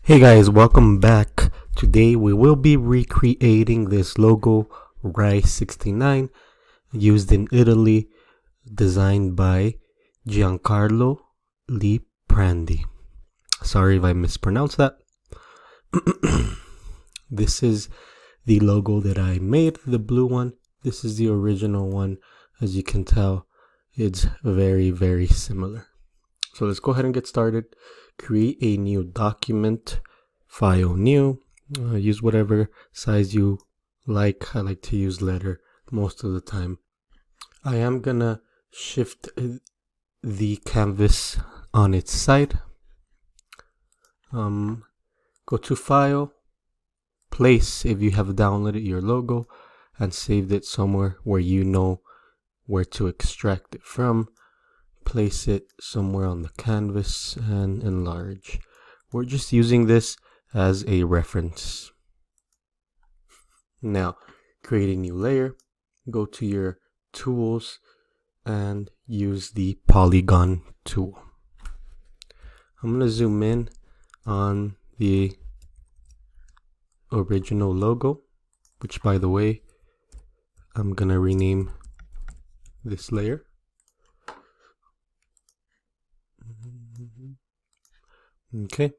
Hey guys, welcome back. Today we will be recreating this logo, Rice 69, used in Italy, designed by Giancarlo Liprandi. Sorry if I mispronounced that. This is the logo that I made, the blue one. This is the original one. As you can tell, it's very, very similar. So let's go ahead and get started. Create a new document, file new, use whatever size you like. I like to use letter most of the time. I am gonna shift the canvas on its side. Go to file, place if you have downloaded your logo and saved it somewhere where you know where to extract it from. Place it somewhere on the canvas and enlarge. We're just using this as a reference. Now, create a new layer. Go to your tools and use the polygon tool. I'm going to zoom in on the original logo, which, by the way, I'm going to rename this layer. Okay,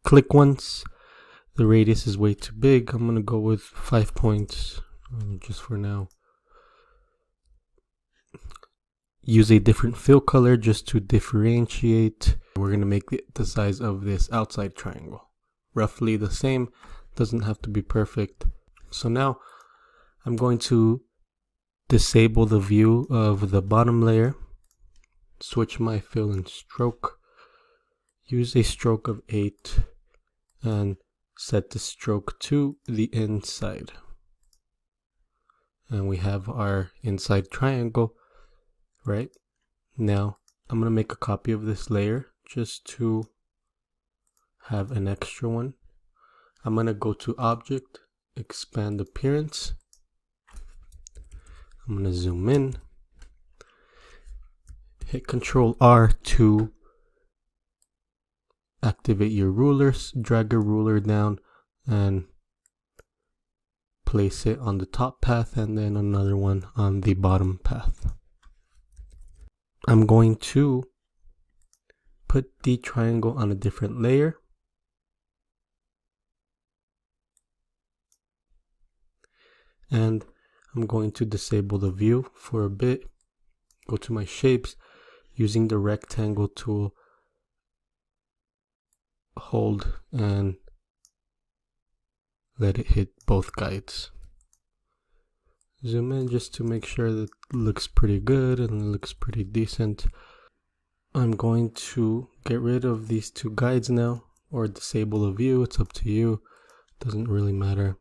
click once. The radius is way too big. I'm gonna go with 5 points just for now. Use a different fill color just to differentiate. We're gonna make the size of this outside triangle roughly the same. Doesn't have to be perfect. So now I'm going to disable the view of the bottom layer. Switch my fill and stroke. Use a stroke of 8 and set the stroke to the inside. And we have our inside triangle, right? Now I'm going to make a copy of this layer just to have an extra one. I'm going to go to Object, Expand Appearance. I'm going to zoom in. Hit Ctrl R to activate your rulers. Drag your ruler down and place it on the top path and then another one on the bottom path. I'm going to put the triangle on a different layer. And I'm going to disable the view for a bit. Go to my shapes, using the rectangle tool. Hold and let it hit both guides. Zoom in just to make sure that it looks pretty good and it looks pretty decent. I'm going to get rid of these two guides now, or disable the view. It's up to you. Doesn't really matter.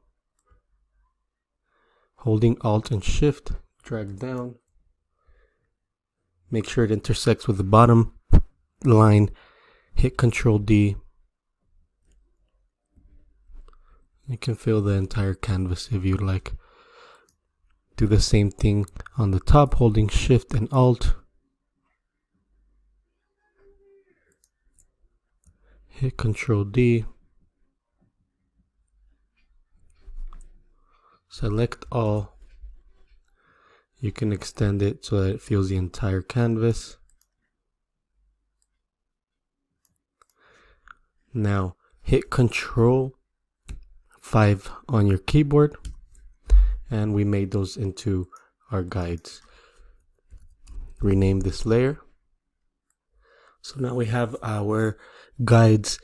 Holding Alt and Shift, drag down. Make sure it intersects with the bottom line. Hit Ctrl D. You can fill the entire canvas if you'd like. Do the same thing on the top, holding Shift and Alt. Hit Ctrl D. Select all. You can extend it so that it fills the entire canvas. Now hit Ctrl 5 on your keyboard, and we made those into our guides. Rename this layer. So now we have our guides.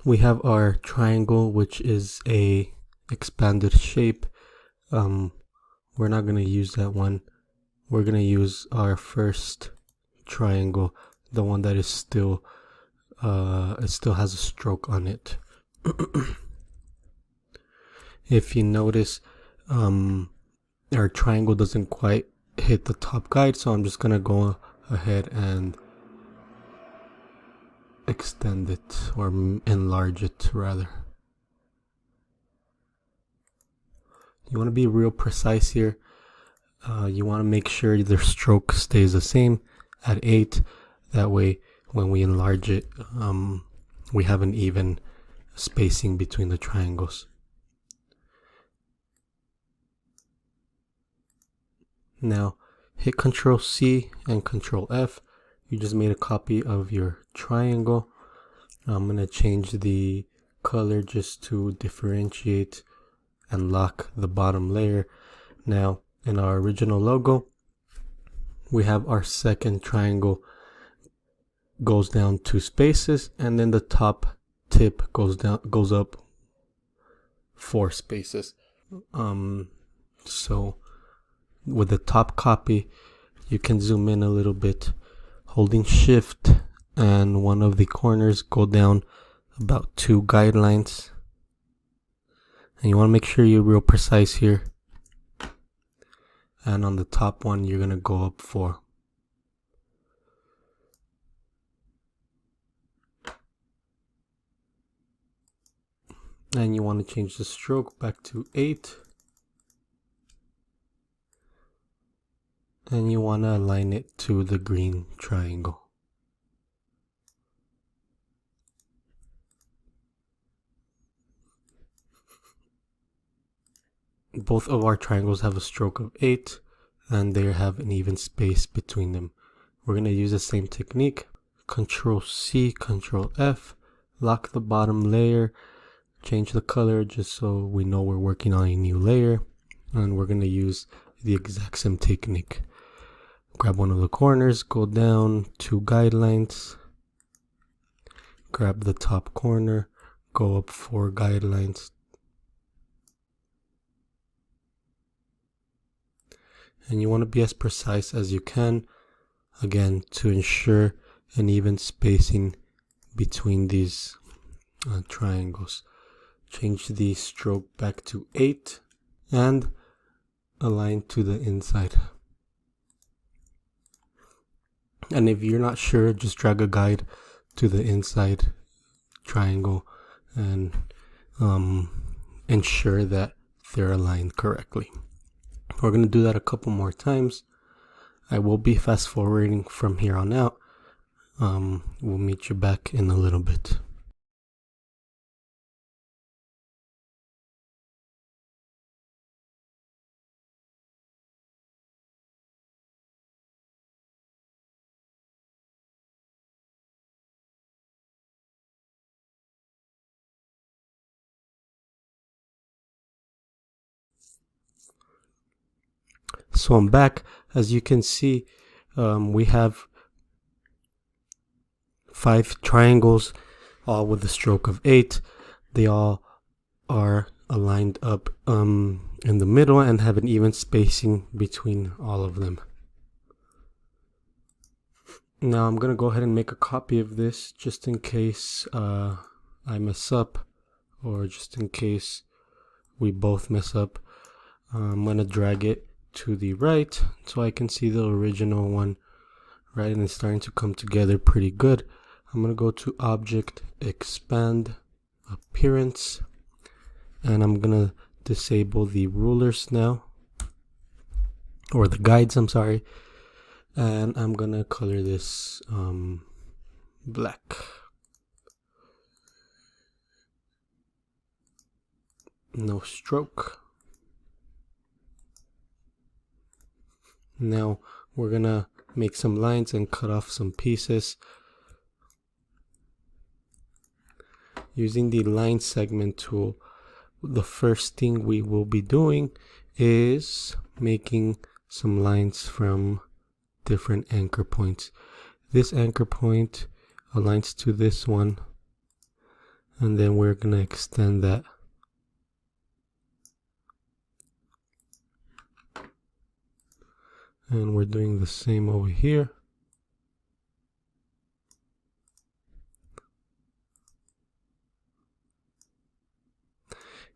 We have our triangle, which is a expanded shape. We're not going to use that one. We're going to use our first triangle, the one that is still it still has a stroke on it. If you notice, our triangle doesn't quite hit the top guide, so I'm just gonna go ahead and extend it, or enlarge it rather. You want to be real precise here. You want to make sure the stroke stays the same at 8. That way, when we enlarge it, we have an even spacing between the triangles. Now, hit Control C and Control F. You just made a copy of your triangle. I'm going to change the color just to differentiate and lock the bottom layer. Now, in our original logo, we have our second triangle goes down 2 spaces, and then the top tip goes up 4 spaces. So with the top copy, you can zoom in a little bit, holding Shift, and one of the corners go down about 2 guidelines. And you want to make sure you're real precise here. And on the top one, you're going to go up 4. And you want to change the stroke back to 8. And you want to align it to the green triangle. Both of our triangles have a stroke of 8, and they have an even space between them. We're going to use the same technique. Control C, Control F, lock the bottom layer, change the color just so we know we're working on a new layer, and we're going to use the exact same technique. Grab one of the corners, go down 2 guidelines, grab the top corner, go up 4 guidelines, and you want to be as precise as you can, again, to ensure an even spacing between these triangles. Change the stroke back to 8 and align to the inside. And if you're not sure, just drag a guide to the inside triangle and ensure that they're aligned correctly. We're going to do that a couple more times. I will be fast forwarding from here on out. We'll meet you back in a little bit. So I'm back. As you can see, we have 5 triangles, all with a stroke of 8. They all are aligned up in the middle and have an even spacing between all of them. Now I'm going to go ahead and make a copy of this just in case I mess up, or just in case we both mess up. I'm going to drag it to the right so I can see the original one, right? And it's starting to come together pretty good. I'm going to go to Object, Expand, Appearance, and I'm going to disable the rulers now, or the guides, I'm sorry, and I'm going to color this black. No stroke. Now we're gonna make some lines and cut off some pieces. Using the line segment tool, the first thing we will be doing is making some lines from different anchor points. This anchor point aligns to this one, and then we're gonna extend that. And we're doing the same over here.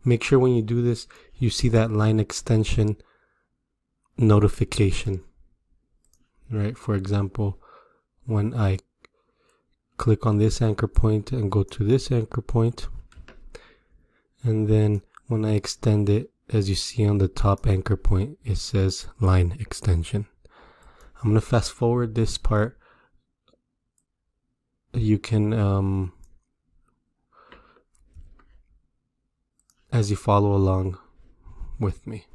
Make sure when you do this, you see that line extension notification, right? For example, when I click on this anchor point and go to this anchor point, and then when I extend it, as you see on the top anchor point, it says line extension. I'm going to fast forward this part. You can, as you follow along with me.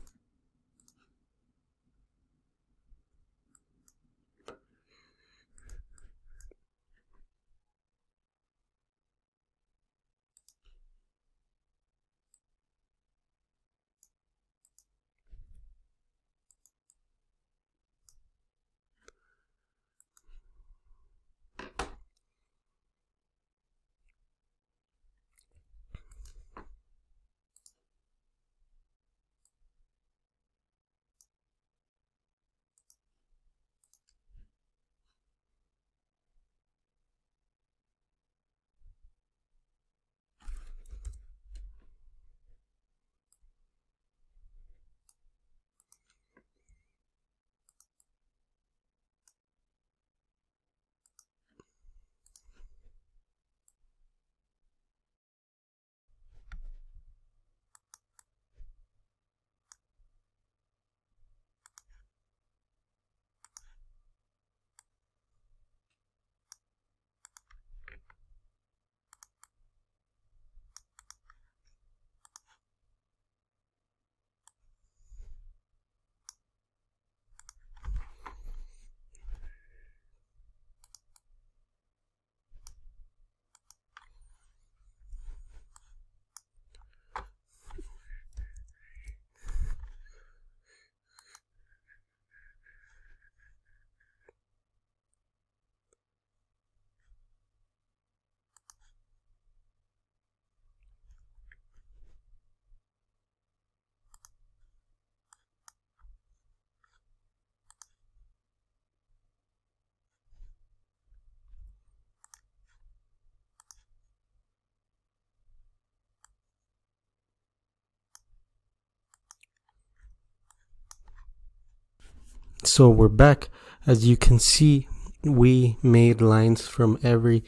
So we're back. As you can see, we made lines from every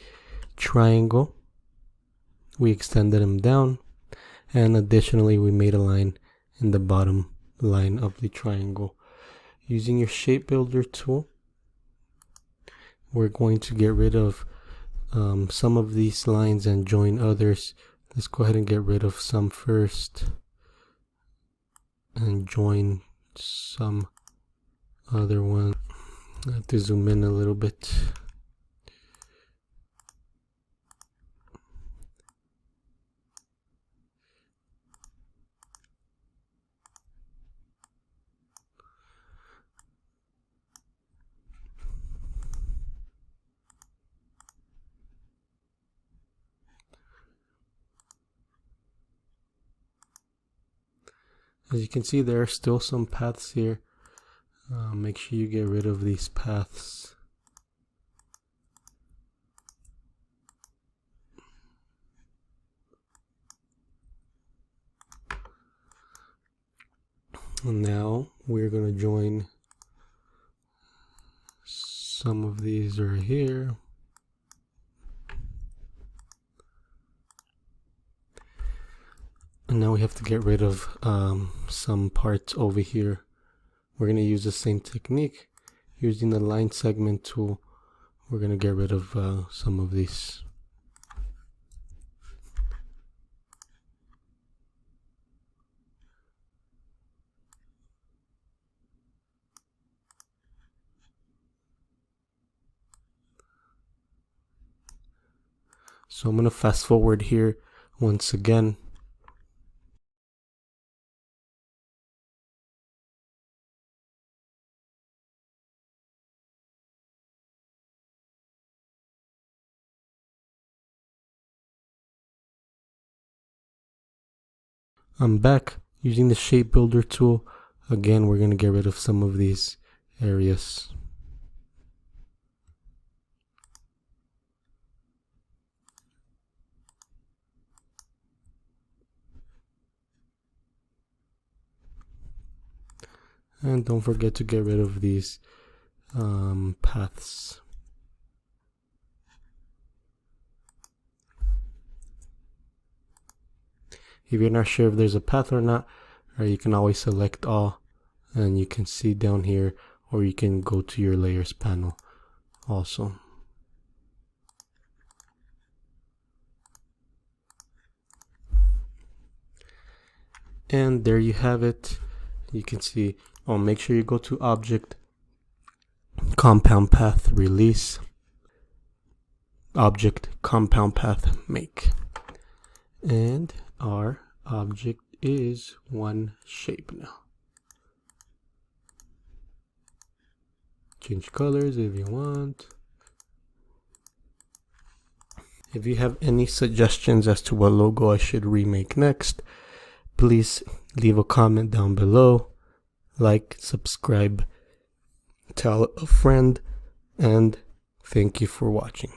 triangle. We extended them down, and additionally we made a line in the bottom line of the triangle. Using your shape builder tool, we're going to get rid of some of these lines and join others. Let's go ahead and get rid of some first and join some other one. I have to zoom in a little bit. As you can see, there are still some paths here. Make sure you get rid of these paths. And now we're going to join some of these right here. And now we have to get rid of some parts over here. We're going to use the same technique. Using the line segment tool, we're going to get rid of some of these. So I'm going to fast forward here once again. I'm back using the shape builder tool. Again, we're going to get rid of some of these areas. And don't forget to get rid of these paths. If you're not sure if there's a path or not, Right, you can always select all, and you can see down here, or you can go to your layers panel also. And there you have it. You can see, make sure you go to Object, Compound Path Release, Object, Compound Path Make. And our object is one shape now. Change colors if you want. If you have any suggestions as to what logo I should remake next, please leave a comment down below. Like, subscribe, tell a friend, and thank you for watching.